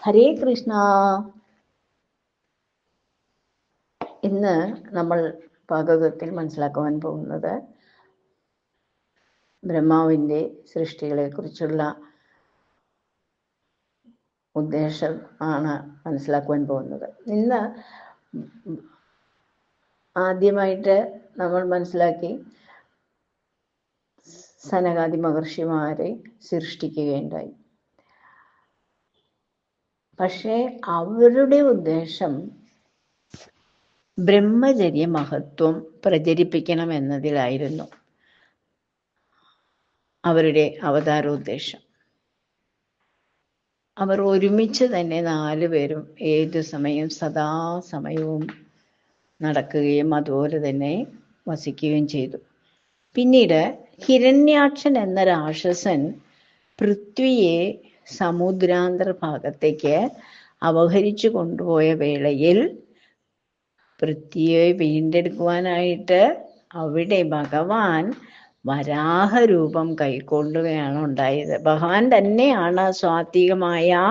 ഹരേ കൃഷ്ണ. ഇന്ന് നമ്മൾ ഭാഗവതത്തിൽ മനസ്സിലാക്കുവാൻ പോകുന്നത് ബ്രഹ്മാവിൻ്റെ സൃഷ്ടികളെ കുറിച്ചുള്ള ഉദ്ദേശം ആണ് മനസ്സിലാക്കുവാൻ പോകുന്നത്. ഇന്ന് ആദ്യമായിട്ട് നമ്മൾ മനസ്സിലാക്കി സനകാദി മഹർഷിമാരെ സൃഷ്ടിക്കുകയുണ്ടായി. പക്ഷേ അവരുടെ ഉദ്ദേശം ബ്രഹ്മചര്യ മഹത്വം പ്രചരിപ്പിക്കണം എന്നതിലായിരുന്നു അവരുടെ അവതാരോദ്ദേശം. അവർ ഒരുമിച്ച് തന്നെ 4 പേരും ഏതു സമയം സദാസമയവും നടക്കുകയും അതുപോലെ തന്നെ വസിക്കുകയും ചെയ്തു. പിന്നീട് ഹിരണ്യാക്ഷൻ എന്ന രാക്ഷസൻ പൃഥ്വിയെ സമുദ്രാന്തർ ഭാഗത്തേക്ക് അപഹരിച്ചു കൊണ്ടുപോയ വേളയിൽ പൃഥ്വിയെ വീണ്ടെടുക്കുവാനായിട്ട് അവിടെ ഭഗവാൻ വരാഹരൂപം കൈക്കൊള്ളുകയാണ് ഉണ്ടായത്. ഭഗവാൻ തന്നെയാണ് സ്വാത്വികമായ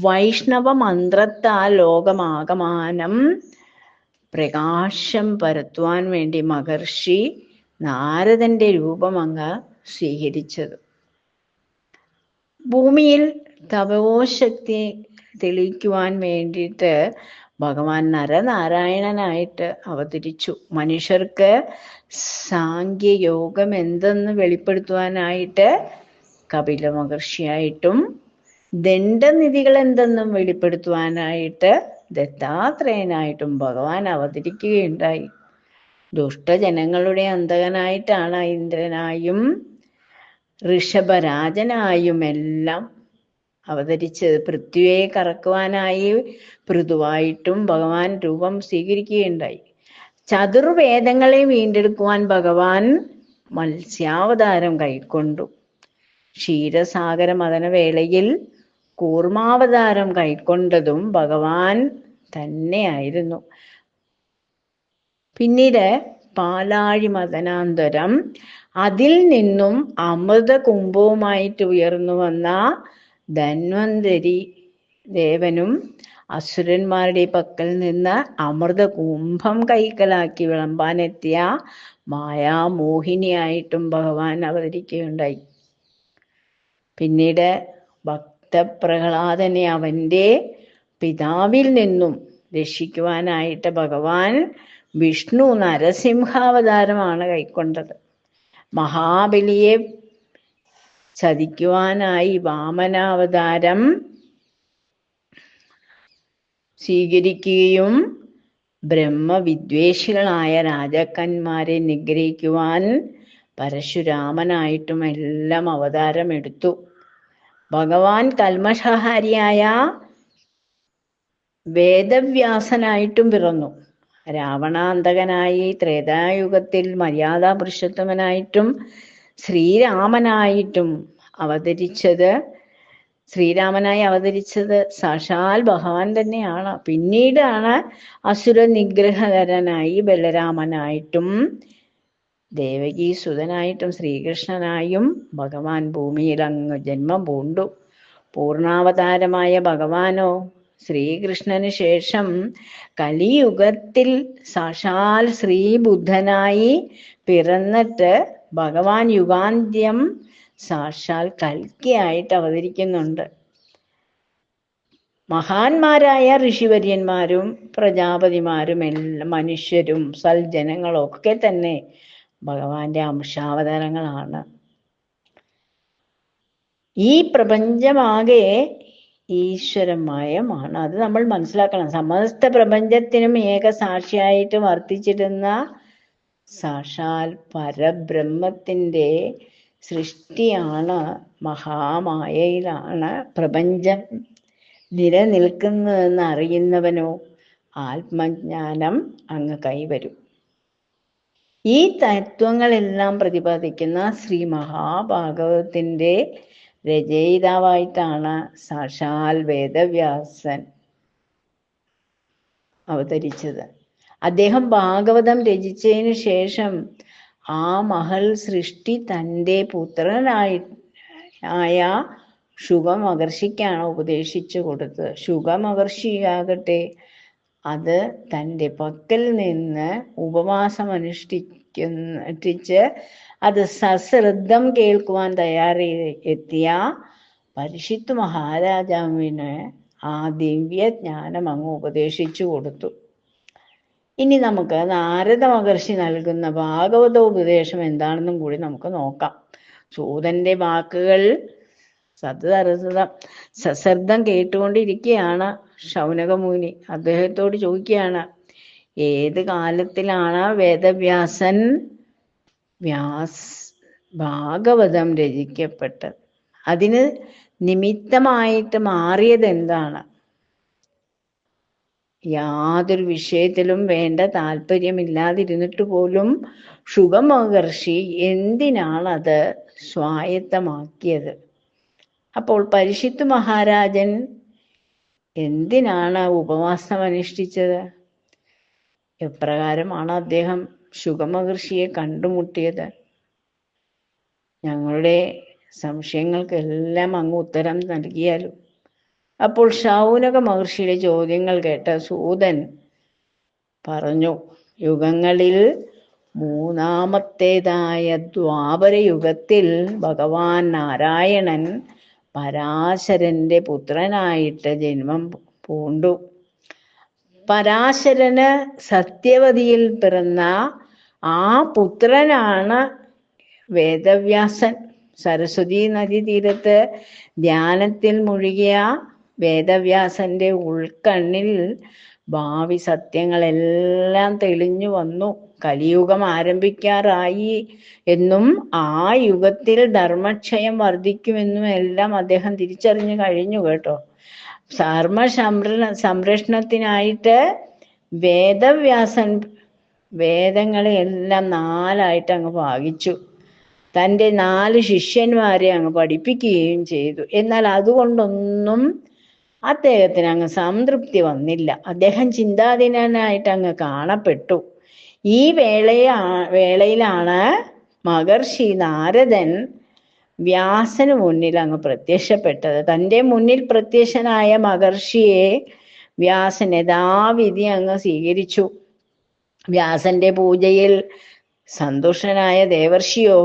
വൈഷ്ണവ മന്ത്രത്താൽ ലോകമാകമാനം പ്രകാശം പരത്തുവാൻ വേണ്ടി മഹർഷി നാരദന്റെ രൂപം അങ്ങ് സ്വീകരിച്ചത്. ഭൂമിയിൽ തപോശക്തി തെളിയിക്കുവാൻ വേണ്ടിയിട്ട് ഭഗവാൻ നരനാരായണനായിട്ട് അവതരിച്ചു. മനുഷ്യർക്ക് സാഖ്യയോഗം എന്തെന്ന് വെളിപ്പെടുത്തുവാനായിട്ട് കപില മഹർഷിയായിട്ടും ദണ്ഡനിധികൾ എന്തെന്നും വെളിപ്പെടുത്തുവാനായിട്ട് ദത്താത്രേയനായിട്ടും ഭഗവാൻ അവതരിക്കുകയുണ്ടായി. ദുഷ്ടജനങ്ങളുടെ അന്തകനായിട്ടാണ് ഇന്ദ്രനായും ഋഷഭരാജനായും എല്ലാം അവതരിച്ചത്. പൃഥ്വിയെ കറക്കുവാനായി പൃഥുവായിട്ടും ഭഗവാൻ രൂപം സ്വീകരിക്കുകയുണ്ടായി. ചതുർവേദങ്ങളെ വീണ്ടെടുക്കുവാൻ ഭഗവാൻ മത്സ്യാവതാരം കൈക്കൊണ്ടു. ക്ഷീരസാഗര മദനവേളയിൽ കൂർമാവതാരം കൈക്കൊണ്ടതും ഭഗവാൻ തന്നെയായിരുന്നു. പിന്നീട് പാലാഴി മദനാന്തരം അതിൽ നിന്നും അമൃത കുംഭവുമായിട്ട് ഉയർന്നു വന്ന ധന്വന്തരി ദേവനും അസുരന്മാരുടെ പക്കൽ നിന്ന് അമൃത കുംഭം കൈക്കലാക്കി വിളമ്പാനെത്തിയ മായാമോഹിനിയായിട്ടും ഭഗവാൻ അവതരിക്കുകയുണ്ടായി. പിന്നീട് ഭക്തപ്രഹ്ലാദനെ അവൻ്റെ പിതാവിൽ നിന്നും രക്ഷിക്കുവാനായിട്ട് ഭഗവാൻ വിഷ്ണു നരസിംഹാവതാരമാണ് കൈക്കൊണ്ടത്. മഹാബലിയെ ചതിക്കുവാനായി വാമനാവതാരം സ്വീകരിക്കുകയും ബ്രഹ്മവിദ്വേഷികളായ രാജാക്കന്മാരെ നിഗ്രഹിക്കുവാൻ പരശുരാമനായിട്ടും എല്ലാം അവതാരം എടുത്തു. ഭഗവാൻ കൽമഷഹാരിയായ വേദവ്യാസനായിട്ടും പിറന്നു. രാവണാന്തകനായി ത്രേതായുഗത്തിൽ മര്യാദാ പുരുഷോത്തമനായിട്ടും ശ്രീരാമനായി അവതരിച്ചത് സാക്ഷാൽ ഭഗവാൻ തന്നെയാണ്. പിന്നീടാണ് അസുര നിഗ്രഹകരനായി ബലരാമനായിട്ടും ദേവകീസുതനായിട്ടും ശ്രീകൃഷ്ണനായും ഭഗവാൻ ഭൂമിയിൽ അങ്ങ് ജന്മം പൂണ്ടു. പൂർണ്ണാവതാരമായ ഭഗവാനോ ശ്രീകൃഷ്ണന് ശേഷം കലിയുഗത്തിൽ സാക്ഷാൽ ശ്രീബുദ്ധനായി പിറന്നിട്ട് ഭഗവാൻ യുഗാന്ത്യം സാക്ഷാൽ കൽക്കിയായിട്ട് അവതരിക്കുന്നുണ്ട്. മഹാന്മാരായ ഋഷിവര്യന്മാരും പ്രജാപതിമാരും എല്ലാം മനുഷ്യരും സൽജനങ്ങളും ഒക്കെ തന്നെ ഭഗവാന്റെ അംശാവതാരങ്ങളാണ്. ഈ പ്രപഞ്ചമാകെ ഈശ്വരമയമാണ്. അത് നമ്മൾ മനസ്സിലാക്കണം. സമസ്ത പ്രപഞ്ചത്തിനും ഏകസാക്ഷിയായിട്ട് വർത്തിച്ചിരുന്ന സാക്ഷാൽ പരബ്രഹ്മത്തിൻ്റെ സൃഷ്ടിയാണ്, മഹാമായയിലാണ് പ്രപഞ്ചം നിലനിൽക്കുന്നതെന്ന് അറിയുന്നവനോ ആത്മജ്ഞാനം അങ്ങ് കൈവരും. ഈ തത്വങ്ങളെല്ലാം പ്രതിപാദിക്കുന്ന ശ്രീ മഹാഭാഗവതത്തിൻ്റെ രചയിതാവായിട്ടാണ് സാക്ഷാൽ വേദവ്യാസൻ അവതരിച്ചത്. അദ്ദേഹം ഭാഗവതം രചിച്ചതിന് ശേഷം ആ മഹൽ സൃഷ്ടി തൻ്റെ പുത്രനായ ശുഗമഹർഷിക്കാണ് ഉപദേശിച്ചു കൊടുത്തത്. ശുഗമഹർഷിയാകട്ടെ അത് തൻ്റെ പക്കൽ നിന്ന് ഉപവാസം അനുഷ്ഠിച്ച് അത് സശ്രദ്ധം കേൾക്കുവാൻ എത്തിയ പരിഷിത്ത് മഹാരാജാവിന് ആ ദിവ്യജ്ഞാനം അങ്ങ് ഉപദേശിച്ചു കൊടുത്തു. ഇനി നമുക്ക് നാരദ മഹർഷി നൽകുന്ന ഭാഗവതോപദേശം എന്താണെന്നും കൂടി നമുക്ക് നോക്കാം. സൂതന്റെ വാക്കുകൾ സശ്രദ്ധം കേട്ടുകൊണ്ടിരിക്കുകയാണ് ശൗനകമുനി. അദ്ദേഹത്തോട് ചോദിക്കുകയാണ്, ഏത് കാലത്തിലാണ് വേദവ്യാസൻ ഭാഗവതം രചിക്കപ്പെട്ടത്? അതിന് നിമിത്തമായിട്ട് മാറിയത് എന്താണ്? യാതൊരു വിഷയത്തിലും വേണ്ട താല്പര്യമില്ലാതിരുന്നിട്ട് പോലും ശുഗമഹർഷി എന്തിനാണത് സ്വായത്തമാക്കിയത്? അപ്പോൾ പരിഷിത്ത് മഹാരാജൻ എന്തിനാണ് ഉപവാസം അനുഷ്ഠിച്ചത്? എപ്രകാരമാണ് അദ്ദേഹം ശുഗമഹർഷിയെ കണ്ടുമുട്ടിയത്? ഞങ്ങളുടെ സംശയങ്ങൾക്കെല്ലാം അങ്ങ് ഉത്തരം നൽകിയാലും. അപ്പോൾ ശൗനക മഹർഷിയുടെ ചോദ്യങ്ങൾ കേട്ട സൂതൻ പറഞ്ഞു, യുഗങ്ങളിൽ മൂന്നാമത്തേതായ ദ്വാപര യുഗത്തിൽ ഭഗവാൻ നാരായണൻ പരാശരന്റെ പുത്രനായിട്ട് ജന്മം പൂണ്ടു. പരാശരന് സത്യവതിയിൽ പിറന്ന ആ പുത്രനാണ് വേദവ്യാസൻ. സരസ്വതി നദി തീരത്ത് ധ്യാനത്തിൽ മുഴുകിയ വേദവ്യാസന്റെ ഉൾക്കണ്ണിൽ ഭാവി സത്യങ്ങളെല്ലാം തെളിഞ്ഞു വന്നു. കലിയുഗം ആരംഭിക്കാറായി എന്നും ആ യുഗത്തിൽ ധർമ്മക്ഷയം വർദ്ധിക്കുമെന്നും എല്ലാം അദ്ദേഹം തിരിച്ചറിഞ്ഞു കഴിഞ്ഞു കേട്ടോ. സംരക്ഷണത്തിനായിട്ട് വേദവ്യാസൻ വേദങ്ങളെ എല്ലാം 4ആയിട്ട് അങ്ങ് ഭാഗിച്ചു. തൻ്റെ 4 ശിഷ്യന്മാരെ അങ്ങ് പഠിപ്പിക്കുകയും ചെയ്തു. എന്നാൽ അതുകൊണ്ടൊന്നും അദ്ദേഹത്തിന് അങ്ങ് സംതൃപ്തി വന്നില്ല. അദ്ദേഹം ചിന്താധീനനായിട്ട് അങ്ങ് കാണപ്പെട്ടു. ഈ വേളയിലാണ് മഹർഷി നാരദൻ വ്യാസന് മുന്നിൽ അങ്ങ് പ്രത്യക്ഷപ്പെട്ടത്. തൻ്റെ മുന്നിൽ പ്രത്യക്ഷനായ മഹർഷിയെ വ്യാസൻ യഥാവിധി അങ്ങ് സ്വീകരിച്ചു. വ്യാസന്റെ പൂജയിൽ സന്തുഷ്ടനായ ദേവർഷിയോ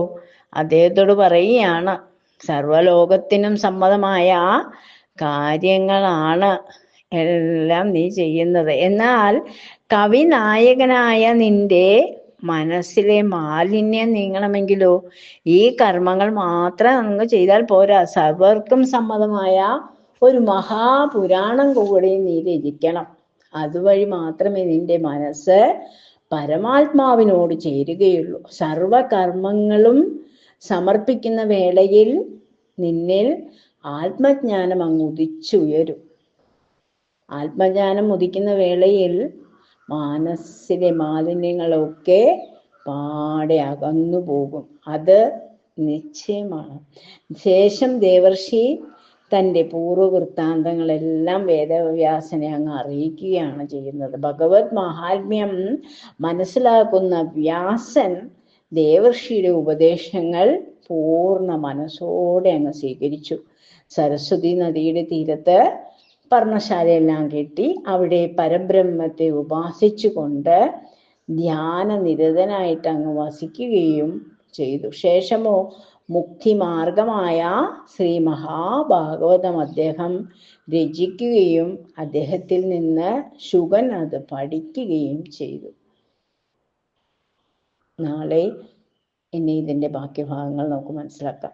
അദ്ദേഹത്തോട് പറയുകയാണ്, സർവലോകത്തിനും സമ്മതമായ കാര്യങ്ങളാണ് എല്ലാം നീ ചെയ്യുന്നത്. എന്നാൽ കവിനായകനായ നിന്റെ മനസ്സിലെ മാലിന്യം നീങ്ങണമെങ്കിലോ ഈ കർമ്മങ്ങൾ മാത്രം അങ്ങ് ചെയ്താൽ പോരാ, സർവർക്കും സമ്മതമായ ഒരു മഹാപുരാണം കൂടി നീ രചിക്കണം. അതുവഴി മാത്രമേ നിന്റെ മനസ്സ് പരമാത്മാവിനോട് ചേരുകയുള്ളൂ. സർവകർമ്മങ്ങളും സമർപ്പിക്കുന്ന വേളയിൽ നിന്നിൽ ആത്മജ്ഞാനം അങ്ങ് ഉദിച്ചുയരും. ആത്മജ്ഞാനം ഉദിക്കുന്ന വേളയിൽ മനസ്സിലെ മാലിന്യങ്ങളൊക്കെ പാടെ അകന്നു പോകും. അത് നിശ്ചയമാണ്. ശേഷം ദേവർഷി തൻ്റെ പൂർവവൃത്താന്തങ്ങളെല്ലാം വേദവ്യാസനെ അങ്ങ് അറിയിക്കുകയാണ് ചെയ്യുന്നത്. ഭഗവത് മഹാത്മ്യം മനസ്സിലാക്കുന്ന വ്യാസൻ ദേവർഷിയുടെ ഉപദേശങ്ങൾ പൂർണ്ണ മനസ്സോടെ അങ്ങ് സ്വീകരിച്ചു. സരസ്വതി നദിയുടെ തീരത്ത് പർണശാലയെല്ലാം കെട്ടി അവിടെ പരബ്രഹ്മത്തെ ഉപാസിച്ചുകൊണ്ട് ധ്യാനനിരതനായിട്ട് അങ്ങ് വസിക്കുകയും ചെയ്തു. ശേഷമോ മുക്തി മാർഗമായ ശ്രീ മഹാഭാഗവതം അദ്ദേഹം രചിക്കുകയും അദ്ദേഹത്തിൽ നിന്ന് ശുഗൻ അത് പഠിക്കുകയും ചെയ്തു. നാളെ ഇനി ഇതിൻ്റെ ബാക്കി ഭാഗങ്ങൾ നമുക്ക് മനസ്സിലാക്കാം.